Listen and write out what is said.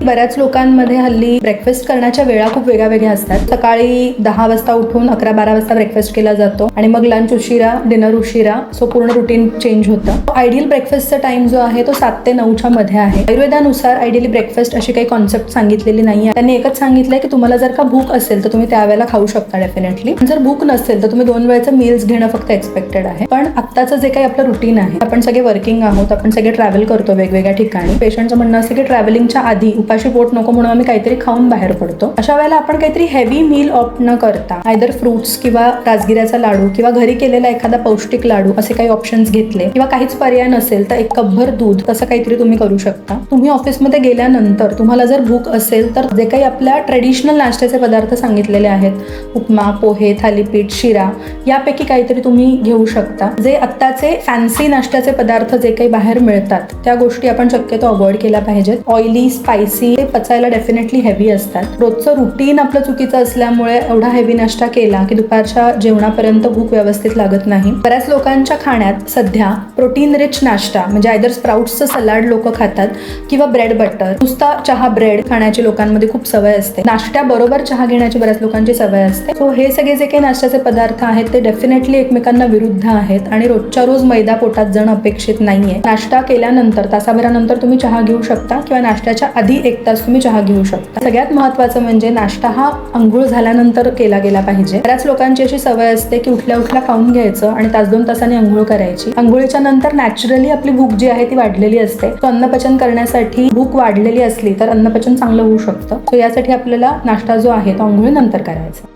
बऱ्याच लोकांमध्ये हल्ली ब्रेकफास्ट करण्याच्या वेळा खूप वेगळ्या असतात. सकाळी 10 वाजता उठून 11-12 वाजता ब्रेकफास्ट केला जातो आणि मग लंच उशिरा, डिनर उशिरा, सो पूर्ण रुटीन चेंज होतं. आयडियल ब्रेकफास्टचा टाइम जो आहे तो 7 ते 9च्या मध्ये आहे. आयुर्वेदानुसार आयडियली ब्रेकफास्ट अशी काही कॉन्सेप्ट सांगितलेली नाहीये. त्यांनी एकच सांगितलंय की तुम्हाला जर का भूक असेल तर तुम्ही त्यावेळेला खाऊ शकता डेफिनेटली. जर भूक नसेल तर तुम्ही 2 वेळेचं मील्स घेणं फक्त एक्सपेक्टेड आहे. पण आत्ताचं जे काही आपलं रुटीन आहे, आपण सगळे वर्किंग आहोत, आपण सगळे ट्रॅव्हल करतो वेगवेगळ्या ठिकाणी. पेशंटचं म्हणणं असं की ट्रॅव्हलिंगच्या आधी उपाशी पोट नको म्हणून आम्ही काहीतरी खाऊन बाहेर पडतो. अशा वेळेला आपण काहीतरी हेवी मील ऑप्ट न करता आयदर फ्रुट्स किंवा राजगिऱ्याचा लाडू किंवा घरी केलेला एखादा पौष्टिक लाडू असे काही ऑप्शन्स घेतले किंवा काहीच पर्याय नसेल तर 1 कपभर दूध तसं काहीतरी तुम्ही करू शकता. तुम्ही ऑफिसमध्ये गेल्यानंतर तुम्हाला जर भूक असेल तर जे काही आपल्या ट्रेडिशनल नाश्त्याचे पदार्थ सांगितलेले आहेत, उपमा, पोहे, थालीपीठ, शिरा, यापैकी काहीतरी तुम्ही घेऊ शकता. जे आत्ताचे फॅन्सी नाश्त्याचे पदार्थ जे काही बाहेर मिळतात त्या गोष्टी आपण शक्यतो अवॉइड केल्या पाहिजेत. ऑइली, स्पायसी ते पचायला डेफिनेटली हेवी असतात. रोजचं रुटीन आपलं चुकीचं असल्यामुळे एवढा हेवी नाश्ता केला की दुपारच्या जेवणापर्यंत भूक व्यवस्थित लागत नाही. बऱ्याच लोकांच्या खाण्यात सध्या प्रोटीन रिच नाश्ता म्हणजे आयदर स्प्राउट्सचं सलाड लोक खातात किंवा ब्रेड बटर, नुसता चहा ब्रेड खाण्याची लोकांमध्ये खूप सवय असते. नाश्त्याबरोबर चहा घेण्याची बऱ्याच लोकांची सवय असते. सो हे सगळे जे काही नाश्त्याचे पदार्थ आहेत ते डेफिनेटली एकमेकांना विरुद्ध आहेत आणि रोजच्या रोज मैदा पोटात जाणं अपेक्षित नाहीये. नाश्ता केल्यानंतर तासाभरानंतर तुम्ही चहा घेऊ शकता किंवा नाश्त्याच्या आधी 1 तास तुम्ही चहा घेऊ शकता. सगळ्यात महत्त्वाचं म्हणजे नाश्ता हा अंघोळ झाल्यानंतर केला गेला पाहिजे. बऱ्याच लोकांची अशी सवय असते की उठल्या उठल्या खाऊन घ्यायचं आणि 1-2 तासांनी अंघोळ करायची. अंघोळीच्या नंतर नॅचरली आपली भूक जी आहे ती वाढलेली असते. तो अन्नपचन करण्यासाठी भूक वाढलेली असली तर अन्नपचन चांगलं होऊ शकतं. सो यासाठी आपल्याला नाश्ता जो आहे तो अंघोळीनंतर करायचा.